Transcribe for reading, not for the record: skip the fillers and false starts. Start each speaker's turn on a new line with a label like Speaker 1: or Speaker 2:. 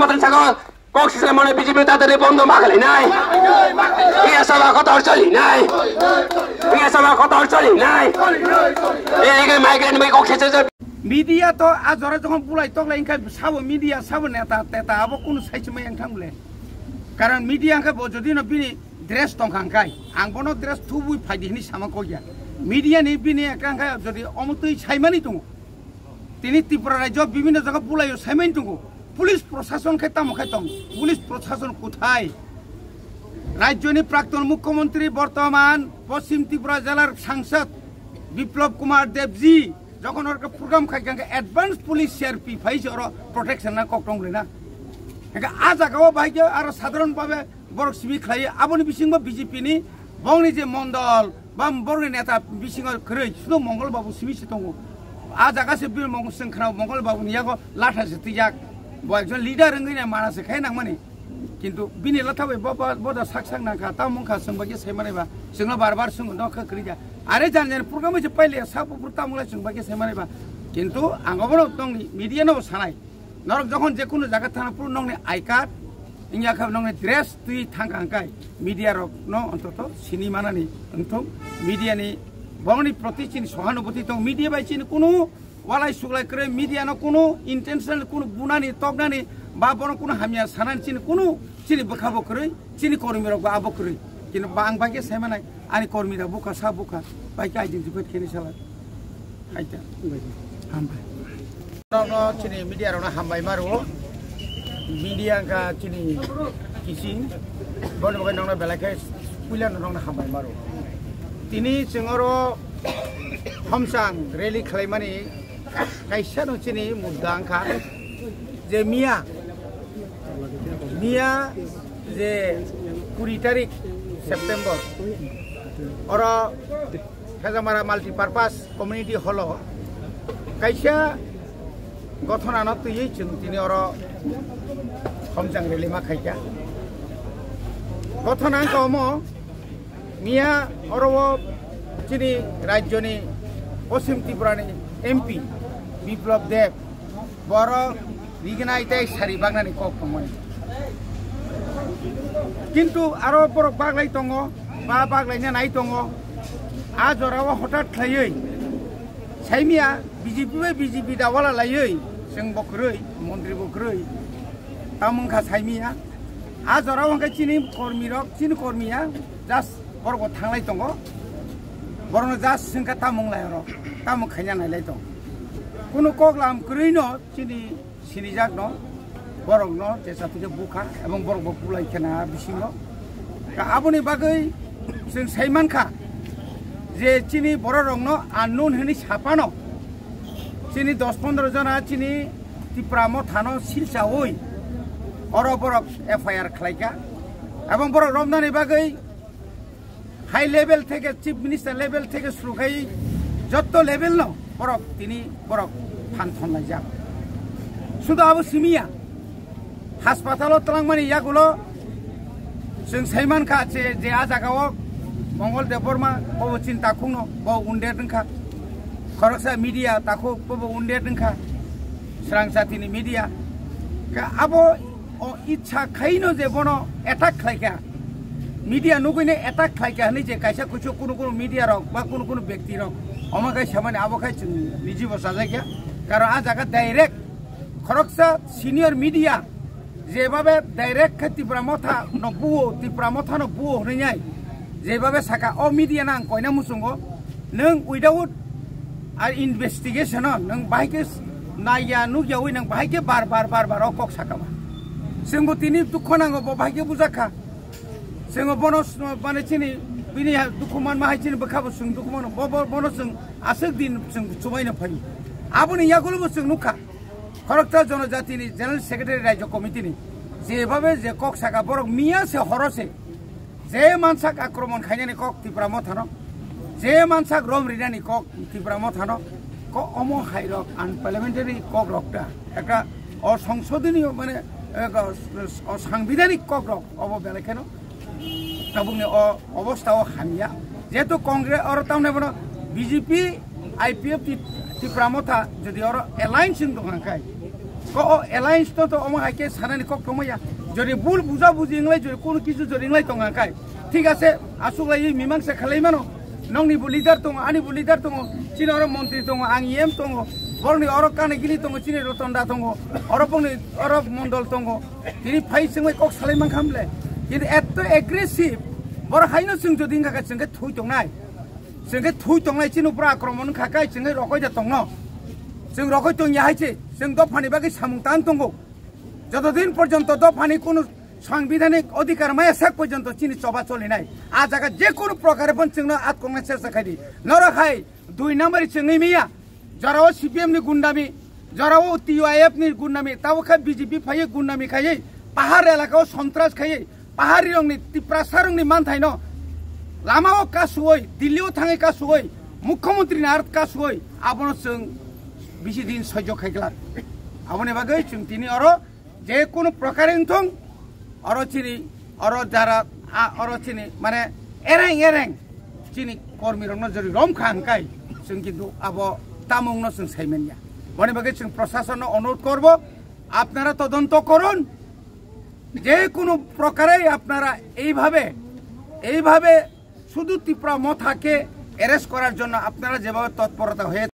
Speaker 1: মতন থাকো কক্সিসের মনে বিজেপি তাদের বন্ধ মাখালি নাই ইয়া সভা কত চলি নাই ইয়া সভা কত চলি নাই এই মাইগ্রেন্ট মে কক্সিসে
Speaker 2: মিডিয়া তো আজরে যখন বুলাই তকলাই ইনকা সাবো মিডিয়া সাবো নেতা তেতা আবো কোন সাইচমে এংথামলে কারণ মিডিয়া কে যদি ন বিনি ড্রেস টংখাংকাই আং বনো ড্রেস থুবুই ফাইদিনি সামা কইয়া মিডিয়া নি বিনি একাংকাই যদি অমতই সাইমানি দङ তিনি ত্রিপুরা রাজ্য বিভিন্ন জায়গা বুলাইও সাইমানি দङ পুলিশ প্রশাসন কে তামখাই দङ পুলিশ প্রশাসন কোথায় রাজ্যনি প্রাক্তন মুখ্যমন্ত্রী বর্তমান পশ্চিম ত্রিপুরা জেলার সাংসদ বিপ্লব কুমার দেবজি যখন ওর প্রোগ্রাম খাইকাঙ্গে অ্যাডভান্স পুলিশ সিআরপি ফাইছে ওর প্রোটেকশন না ককটংলে না আ জায়গাও বাইকে আর সাধারণভাবে বড় সিমি খাই আবনি বিসিংবা বিজেপি নি বংনি যে মন্ডল বা বড় নেতা বিসিং খরৈ শুধু মঙ্গলবাবু সিমিছে দङ আ জায়গাছে বীর মঙ্গলসং খানাও মঙ্গলবাবু নিয়াগো লাঠাছে তিজাক একজন লিডার রঙিনা মানাছে খাই নাংমানি কিন্তু বিনি লাথাबै বদা সাকসাং नाखा तामुखा संबागे सेमानेबा जोंना बार संग नखा करिया आरे जानजेन प्रग्राम जे पाइले सापुपुर तामुला संबागे सेमानेबा किन्तु आंगबनो दंनि मीडिया नो सानाय नरक जखन जे कुनु जागा थाना पुर नंनि आई कार्ड इंया खा नंनि ड्रेस तुइ थांखांकाय मीडिया रक न अन्तत सिनेमानानि अंथम मीडिया नि बंगनि प्रतिचिन सहानुभूति दं मीडिया बाइचिन कुनु वालाय सुगलाय करे मीडिया न कुनु इंटेंशनल कुनु बुनानि तबनानि बा बनो कुनु हामिया सानानि चिन कुनु चिनि बखाबो करे चिनि कर्मी रक आबो करे किन बांग बागे सेमानाय आनि कर्मी रा बुका सा बुका बाइका आइडेन्टिफाइ खेनि साला आइता हामबाय न चिनि मीडिया रना हामबाय मारो मीडिया का चिनि किसिं बन बगे नंना बेलाके पुइला नंना हामबाय मारो तिनि जोंरो हमसां रेली खालायमानि काइसा न चिनि मुद्दांखा जे मिया जे 20 तारिख सेप्टेम्बर और हेजामारा माल्टीपार्पास कम्युनिटी हल कैसा गठन आना तुई चिंतिनी और हमजां रेलिमा खाइका गठन आंकम मिया और वो चिनी राज्यनि पश्चिम त्रिपुरानि एमपी बिप्लब देव बर रिगनाइते सारि बागनानि ककमोन किन्तु आरो बर बागलाय दङ बा बागलायना नाय दङ आ जराव हठात खायै साइमिया बिजेपि दावाला लायै जों बखरै मन्त्रि बखरै तामुखा साइमिया आ जराव हंका चिनि कर्मिया जास बरगो थांलाय दङ बरनो जास जोंका तामुंलाय र तामुं खायना नायलाय दं कुनु कगलाम करैनो चिनि सिनिजाक न बरक न जेसा तुके बुखा एवं बरक बुलाय खेना बिसिङ आबनि बागै जों साइमानखा जे चिनि बर रंग न आननोन हनि सापान चिनि 10-15 जना चिनि तिप्राम थानो सिलसा होय और बरक एफआईआर खालायका एवं बरक रमदानि बागै हाई लेभेल থেকে চিফ মিনিস্টার লেভেল থেকে শুরু খাই যত লেভেল ন বরক তিনি বরক ফানথন লাইজা শুধু আবু সিমিয়া হাসপাতালত তলাংমানি ইয়াগুলো जों साइमान खा जे आ जागाव मंगल देवबर्मा बबो चिन्ता खुंनो ब उन्डे दंखा खरकसा मीडिया ताखो बबो उन्डे दंखा स्रां जातिनि मीडिया का आबो इच्छा खाइनो जे बनो अटैक खायका मीडिया नुगैने अटैक खायका हनै जे कायसा कुछ कुनु मीडिया रक बा कुनु व्यक्ति रक अमागाय सामाने आबोखाय निजी बसा जायगा कारण आ जागा डाइरेक्ट खरकसा सिनियर मीडिया जेबाबे डाइरेक्ट तिप्रा मथा न बुओ हरैनाय जेबाबे साका अ मीडिया ना कयना मुसुंगो नों उइदाउट आर इनभेस्टिगेशन नों बाहायके नाया नुगियावै नों बाहायके बार अकक साकाबा जोंबो तिनि दुख नांगो बाहायके बुजाखा जोङो बनस माने चिनि बिनि दुखुमान माहायचिनि बखाबो जों दुखुमान बनस जों आसक दिन जों सुबायनो फायो आबुनि यागुलबो जों नुखा खरकता जनजातिनि जनरल सेक्रेटारि राज्य कमिटिनि जेबाबे जे कक साका बरक मिया से हरसे जे मानसाक आक्रमण खायनानि कक तिप्रा मथानो जे मानसाक रम रिनानि कक तिप्रा मथानो क अमो हाइरक आनपार्लियामेन्टारि कक रकटा একটা असंसदनीय माने সাংবিধানিক কক রক অব বেলাকেনো তাবুনি অবস্থাও হামিয়া যেহেতু কংগ্রেস আর তামনে বনো বিজেপি আইপিএফ ত্রিপুরা মথা যদি আর এলায়েন্স দোকানকাই এলায়েন্স তো আমাকে সানানি কক টমাইয়া যদি ভুল বুঝা বুঝি ইংলাই যদি কোনো কিছু যদি ইংলাই টঙাকাই ঠিক আছে আসুকলাই মীমাংসা খালাইমানো নংনিবো লিডার দङ आंनिबो लिडार दङ चिनि अर मन्त्रि दङ आं एम दङ बरनि अर कानेगिरि दङ चिनि रतनदा दङ अर मण्डल दङ दिनै फाइ जोंबाय कक सालायमान खामले किन्तु एत एग्रेसिभ बर हायनो जों जुदि इंगाखा जोंखे थुइ दंनाय चिनि उप्रा आक्रमण खाखाय जोंखे रखयदा दङ जों रखय दं याहायसे जों दफानि बागै सामुंतान दङ যতদিন পর্যন্ত দফানি কোনো সাংবিধানিক অধিকার মায়া শেষ পর্যন্ত চিনি চবা চলি নাই আ জায়গা যে কোনো প্রকারে जोंनो आत्मना চেষ্টা খাই নরখাই 2 নম্বরই जोंनि मिया जराव सीपीएम नि गुन्डामी जराव टीआईएफ नि गुन्डामी ताव खा बीजेपी फायै गुन्डामी खायै पाहाड़ एलाकायाव सन्त्रास खायै पाहाड़ी रंनि तिप्रासा रंनि मानथाय न लामाव कासुयै दिल्लीयाव थाङै कासुयै मुख्यमंत्री नार्थ कासुयै आबनो जों बिसि दिन सह्य खायग्ला आबने बागै जों दिनै अर जे कोनो प्रकारे थं अर चिनि अर जारा अर चिनि माने एरें चिनि कर्मी रंनो जरि रमखा हांकाय जों किन्तु आब तामुंनो जों साइमेनिया बने बागै जों प्रशासन अनुरोध करब আপনারা তদন্ত করুন যে কোনো প্রকারে আপনারা এইভাবে শুধু তীব্র মথাকে অ্যারেস্ট করার জন্য আপনারা যেভাবে তৎপরতা হয়ে